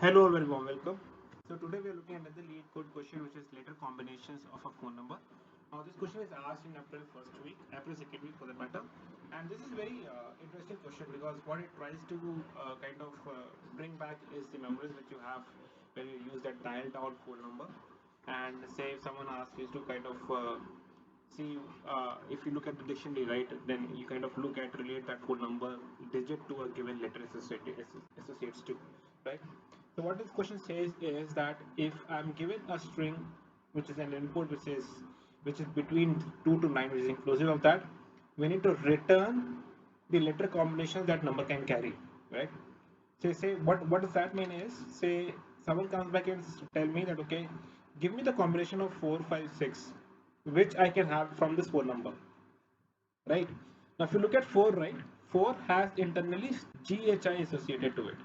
Hello, very warm welcome. So today we are looking at the lead code question, which is letter combinations of a phone number. Now this question is asked in April first week, April second week for the matter, and this is very interesting question because what it tries to bring back is the memories that you have when you use that dial down phone number, and say if someone asks you to see if you look at the dictionary, right, then you kind of look at relate that phone number digit to a given letter associates to, right. So what this question says is that if I'm given a string which is an input which is between 2 to 9, which is inclusive of that, we need to return the letter combination that number can carry, right. So say what does that mean is, say someone comes back and tell me that okay, give me the combination of 456 which I can have from this phone number, right? Now, if you look at 4, right, 4 has internally GHI associated to it,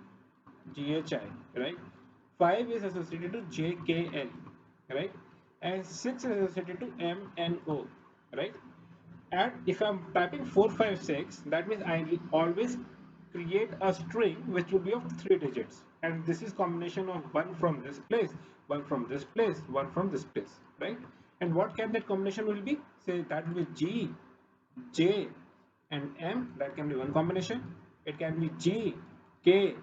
GHI, right? 5 is associated to JKL, right? And 6 is associated to MNO, right? And if I'm typing 456, that means I will always create a string which will be of 3 digits, and this is combination of one from this place, one from this place, one from this place, right? And what can that combination will be? Say that will be G, J, and M. That can be one combination. It can be G, K,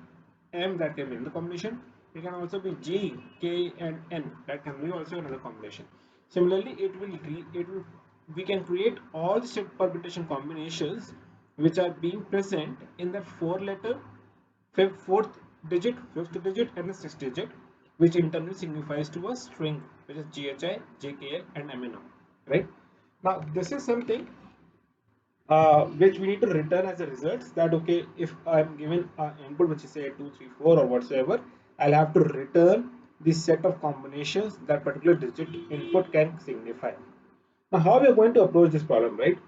M. That can be another combination. It can also be G, K, and N. That can be also another combination. Similarly, it will we can create all the set permutation combinations which are being present in the four-letter fourth digit, fifth digit, and the sixth digit, which internally signifies to a string, which is GHI, JKL, and MNO. Right now, this is something which we need to return as a result. That okay, if I'm given an input which is say 2, 3, 4 or whatsoever, I'll have to return the set of combinations that particular digit input can signify. Now, how we are going to approach this problem, right?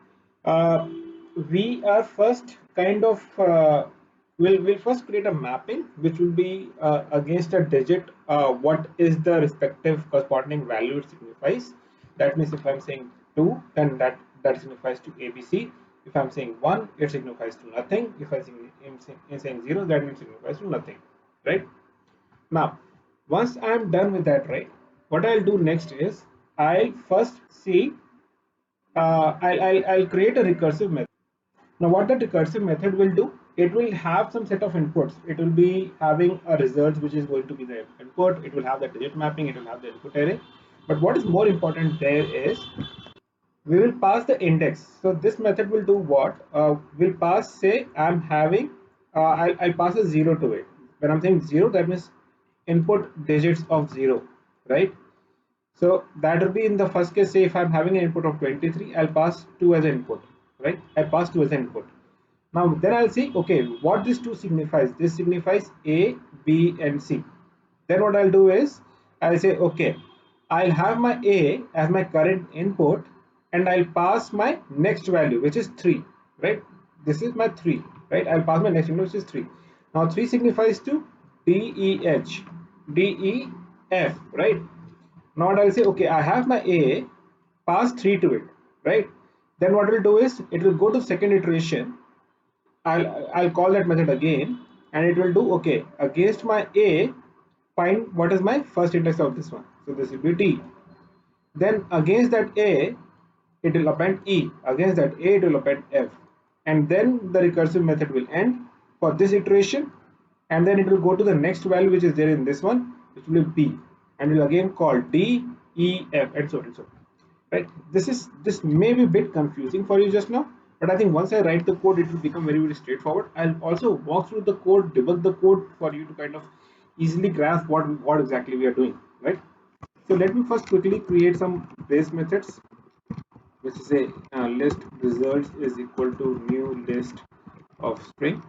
Uh, we are first we'll first create a mapping which will be against a digit. What is the respective corresponding value it signifies? That means if I'm saying 2, then that signifies to ABC. If I'm saying 1, it signifies to nothing. If I'm saying 0, that means signifies to nothing, right? Now, once I'm done with that, right, what I'll do next is I'll first see I'll create a recursive method. Now, what that recursive method will do, it will have some set of inputs. It will be having a result which is going to be the input. It will have the digit mapping. It will have the input array. But what is more important there is we will pass the index. So this method will do what? We'll pass, say I'm having, I'll pass a 0 to it. When I'm saying 0, that means input digits of 0, right? So that will be in the first case, say if I'm having an input of 23, I'll pass 2 as an input, right? I pass 2 as an input. Now then I'll see, okay, what this 2 signifies. This signifies A, B, and C. Then what I'll do is, I'll say, okay, I'll have my A as my current input, and I'll pass my next value, which is 3, right? This is my 3, right? I'll pass my next value, which is 3. Now 3 signifies to D, E, H, D, E, F, right? Now what I'll say, okay, I have my A, pass 3 to it, right? Then what it'll do is it will go to second iteration. I'll call that method again, and it will do okay against my A, find what is my first index of this one. So this will be D. Then against that A, it will append E. Against that A, it will append F. And then the recursive method will end for this iteration, and then it will go to the next value which is there in this one, which will be B, and will again call D, E, F, and so on and so on. Right? This may be a bit confusing for you just now, but I think once I write the code, it will become very, very straightforward. I'll also walk through the code, debug the code for you to kind of easily grasp what exactly we are doing, right? So let me first quickly create some base methods, which is a list results is equal to new list of string.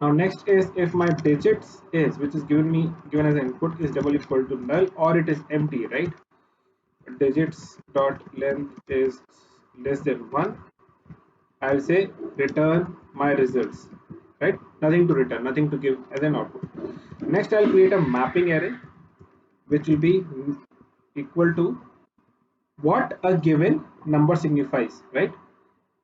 Now next is if my digits is which is given as an input is double equal to null or it is empty, right? Digits dot length is less than 1, I'll say return my results, right? Nothing to return, nothing to give as an output. Next I'll create a mapping array which will be equal to what a given number signifies, right?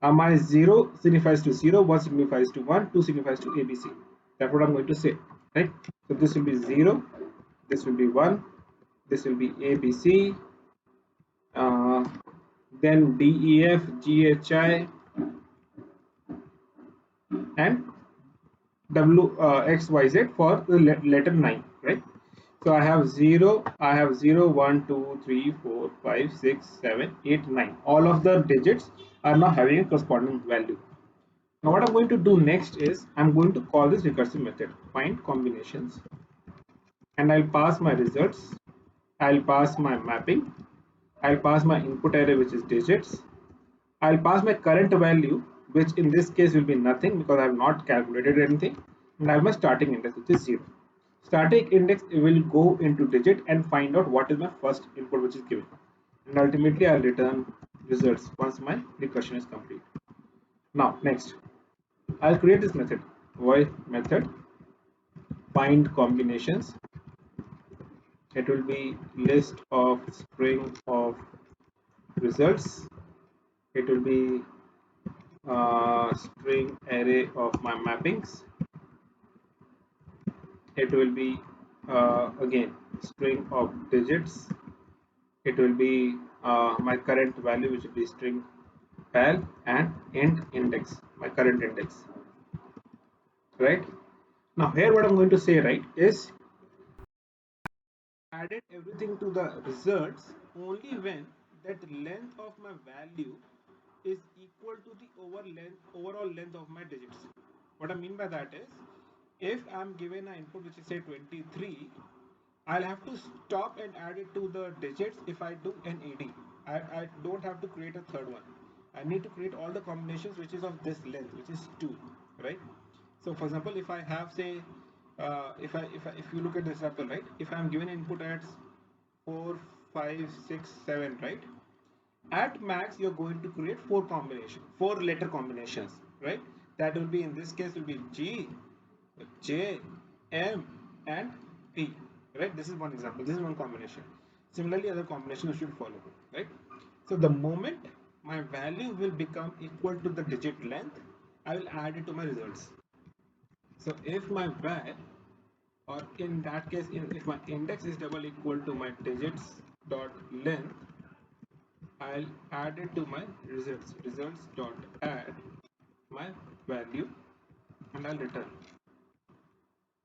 My 0 signifies to 0, 1 signifies to 1, 2 signifies to ABC. That's what I'm going to say, right? So this will be 0, this will be 1, this will be ABC, uh, then DEF, GHI, and XYZ for the letter 9, right? So I have 0, I have 0, 1, 2, 3, 4, 5, 6, 7, 8, 9. All of the digits are now having a corresponding value. Now what I'm going to do next is I'm going to call this recursive method, find combinations, and I'll pass my results, I'll pass my mapping, I'll pass my input array which is digits, I'll pass my current value, which in this case will be nothing because I have not calculated anything, and I have my starting index which is 0. Static index will go into digit and find out what is my first input which is given, and ultimately I'll return results once my recursion is complete. Now next, I'll create this method, void method find combinations. It will be list of string of results. It will be string array of my mappings. It will be again string of digits. It will be my current value, which will be string val, and end index, my current index, right? Now here what I'm going to say, right, is added everything to the results only when that length of my value is equal to the overall length of my digits. What I mean by that is, if I'm given an input which is say 23, I'll have to stop and add it to the digits if I do an AD. I don't have to create a third one. I need to create all the combinations which is of this length, which is 2, right? So for example, if I have say, if you look at this example, right? If I'm given input as 4, 5, 6, 7, right? At max, you're going to create four letter combinations, right? That will be, in this case, will be G, J, M, and P, right? This is one example. This is one combination. Similarly, other combinations should follow, right? So the moment my value will become equal to the digit length, I will add it to my results. So if my val, or in that case, if my index is double equal to my digits dot length, I'll add it to my results dot add my value, and I'll return,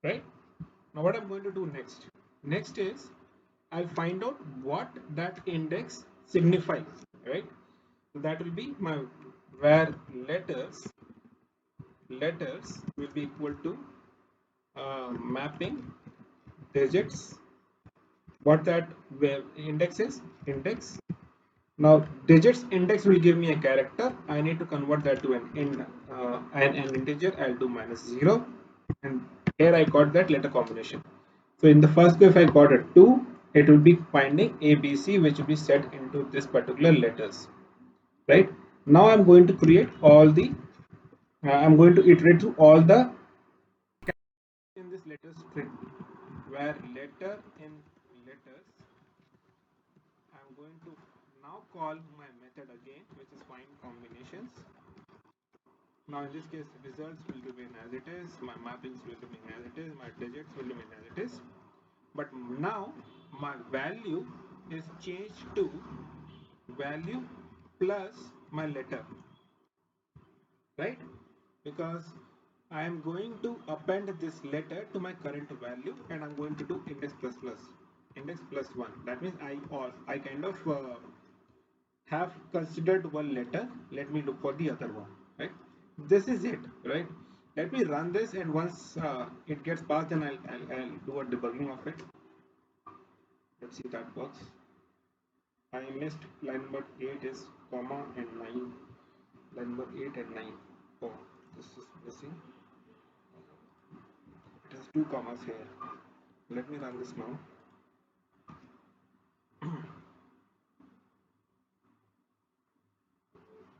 right? Now what I'm going to do next is I'll find out what that index signifies, right? So that will be my where letters will be equal to mapping digits, what that index is, index. Now digits index will give me a character. I need to convert that to an integer. I'll do -0, and here I got that letter combination. So in the first go, if I got a 2, it will be finding ABC, which will be set into this particular letters, right? Now I'm going to create all the I'm going to iterate through all the in this letter string, where letter in letters, I'm going to now call my method again, which is find combinations. Now in this case, results will remain as it is, my mappings will remain as it is, my digits will remain as it is. But now my value is changed to value plus my letter, right? Because I am going to append this letter to my current value, and I'm going to do index plus 1. That means I kind of have considered one letter. Let me look for the other one, right? This is it, right? Let me run this, and once it gets passed, then I'll do a debugging of it. Let's see if that works. I missed line number 8 is comma and 9. Line number 8 and 9. Oh, this is missing. It has two commas here. Let me run this now.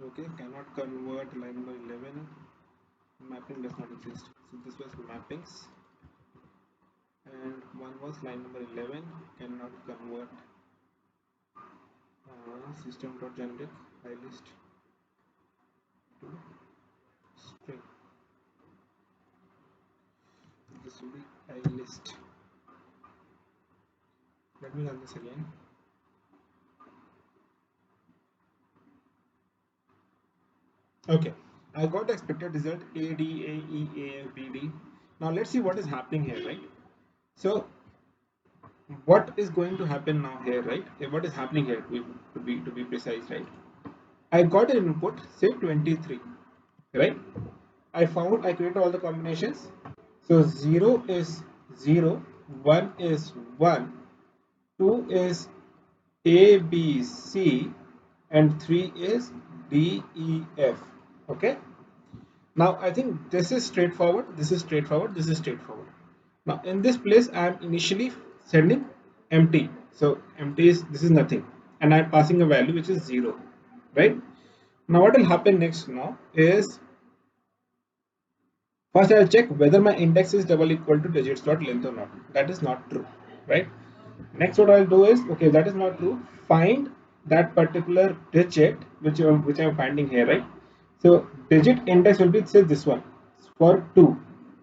Okay, cannot convert line number 11. Mapping does not exist. So this was mappings, and one was line number 11, cannot convert system.generic list to string. this will be a list. Let me run this again. Okay, I got the expected result A, D, A, E, A, B, D. Now let's see what is happening here, right? So what is going to happen now here, right? What is happening here to be precise, right? I got an input, say 23, right? I created all the combinations. So 0 is 0, 1 is 1, 2 is A, B, C, and 3 is D, E, F. Okay. Now I think this is straightforward, this is straightforward, this is straightforward. Now in this place I am initially sending empty. So empty is, this is nothing, and I am passing a value which is 0, right? Now what will happen next now is, first I'll check whether my index is double equal to digits dot length or not. That is not true, right? Next what I'll do is, okay, that is not true. Find that particular digit which I'm finding here, right? So digit index will be, say, this one for 2.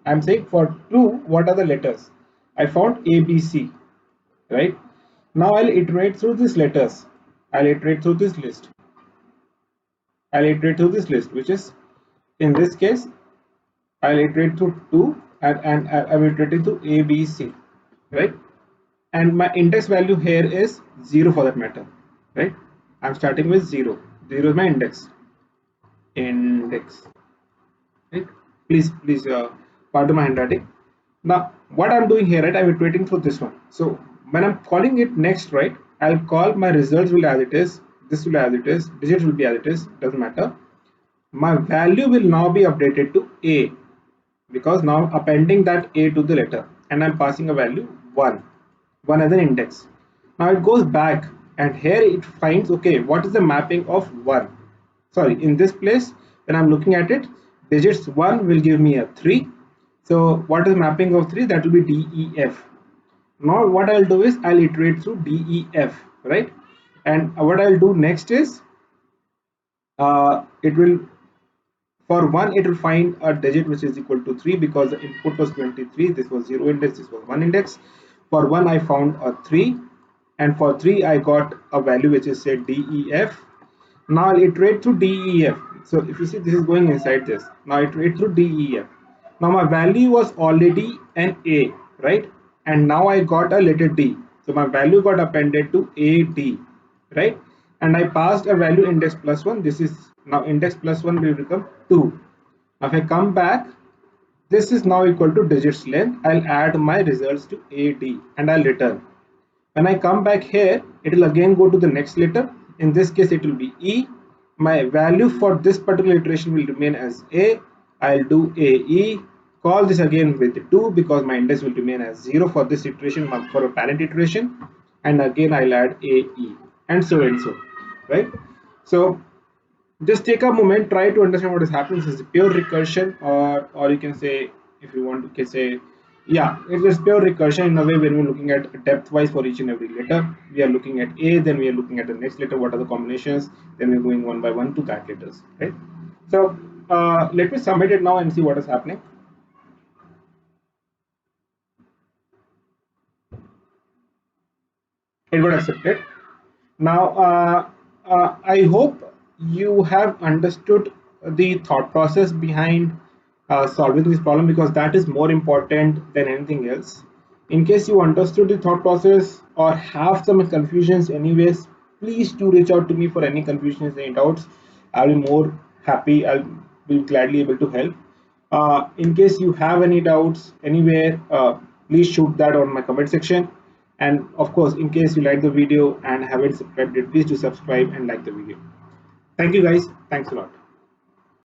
I'm saying for 2, what are the letters? I found A, B, C, right? Now I'll iterate through these letters. I'll iterate through this list. I'll iterate through this list, which is, in this case, I'll iterate through 2, and I'm iterating through A, B, C, right? And my index value here is 0 for that matter, right? I'm starting with 0. 0 is my index, right? Please pardon my handwriting. Now what I'm doing here, right, I'm iterating through this one. So when I'm calling it next, right, I'll call my results will as it is, this will as it is, digits will be as it is, doesn't matter. My value will now be updated to A, because now I'm appending that A to the letter, and I'm passing a value 1, 1 as an index. Now it goes back, and here it finds, okay, what is the mapping of 1? Sorry, in this place, when I'm looking at it, digits 1 will give me a 3. So what is mapping of 3? That will be D, E, F. Now what I'll do is I'll iterate through D, E, F, right? And what I'll do next is, it will, for 1 it will find a digit which is equal to 3, because the input was 23, this was 0 index, this was 1 index. For 1 I found a 3, and for 3 I got a value which is, say, DEF. Now I'll iterate through DEF. So if you see, this is going inside this. Now I iterate through DEF. Now my value was already an A, right? And now I got a letter D. So my value got appended to AD, right? And I passed a value index plus 1. This is now index plus 1 will become 2. Now if I come back, this is now equal to digits length. I'll add my results to AD and I'll return. When I come back here, it will again go to the next letter. In this case, it will be E. My value for this particular iteration will remain as A. I'll do AE. Call this again with 2, because my index will remain as 0 for this iteration, for a parent iteration. And again, I'll add AE, and so and so, right? So just take a moment, try to understand what is happening. This is pure recursion, or you can say, if you want to say, yeah, it is pure recursion in a way. When we're looking at depth wise for each and every letter, we are looking at A, then we are looking at the next letter, what are the combinations, then we're going one by one to that letters, right? So let me submit it now and see what is happening. It got accepted. Now, I hope you have understood the thought process behind solving this problem, because that is more important than anything else. In case you understood the thought process or have some confusions, anyways, please do reach out to me for any confusions, any doubts. I'll be more happy. I'll be gladly able to help. In case you have any doubts anywhere, please shoot that on my comment section. And of course, in case you like the video and haven't subscribed yet, please do subscribe and like the video. Thank you guys. Thanks a lot.